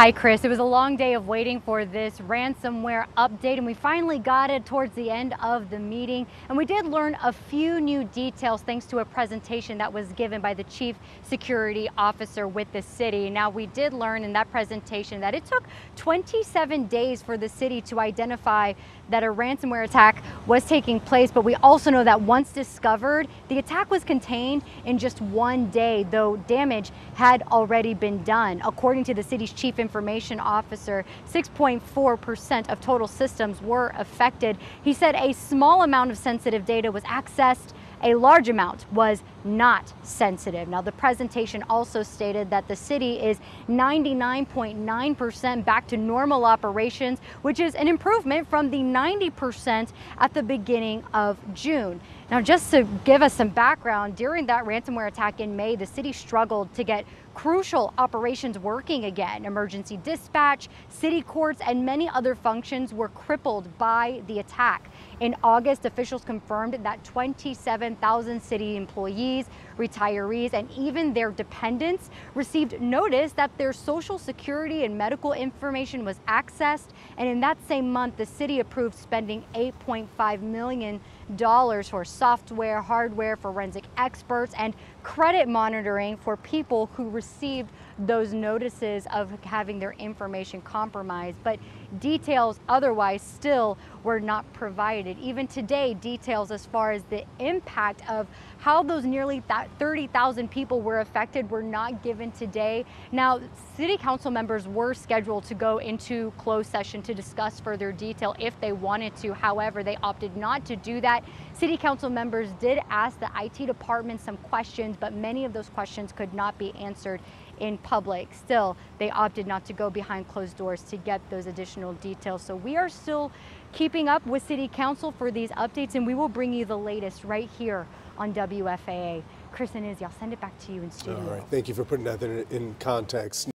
Hi, Chris. It was a long day of waiting for this ransomware update, and we finally got it towards the end of the meeting. And we did learn a few new details thanks to a presentation that was given by the chief security officer with the city. Now, we did learn in that presentation that it took 27 days for the city to identify that a ransomware attack was taking place. But we also know that once discovered, the attack was contained in just one day, though damage had already been done. According to the city's chief information officer, 6.4% of total systems were affected. He said a small amount of sensitive data was accessed. A large amount was not sensitive. Now, the presentation also stated that the city is 99.9% back to normal operations, which is an improvement from the 90% at the beginning of June. Now, just to give us some background, during that ransomware attack in May, the city struggled to get crucial operations working again. Emergency dispatch, city courts, and many other functions were crippled by the attack. In August, officials confirmed that 27,000 city employees, retirees, and even their dependents received notice that their social security and medical information was accessed. And in that same month, the city approved spending $8.5 million for software, hardware, forensic experts, and credit monitoring for people who received those notices of having their information compromised. But details otherwise still were not provided. Even today, details as far as the impact of how those nearly 30,000 people were affected were not given today. Now, city council members were scheduled to go into closed session to discuss further detail if they wanted to. However, they opted not to do that. City council members did ask the IT department some questions, but many of those questions could not be answered in public. Still, they opted not to go behind closed doors to get those additional details. So we are still keeping up with City Council for these updates, and we will bring you the latest right here on WFAA. Chris and Izzy, I'll send it back to you in studio. All right, thank you for putting that in context.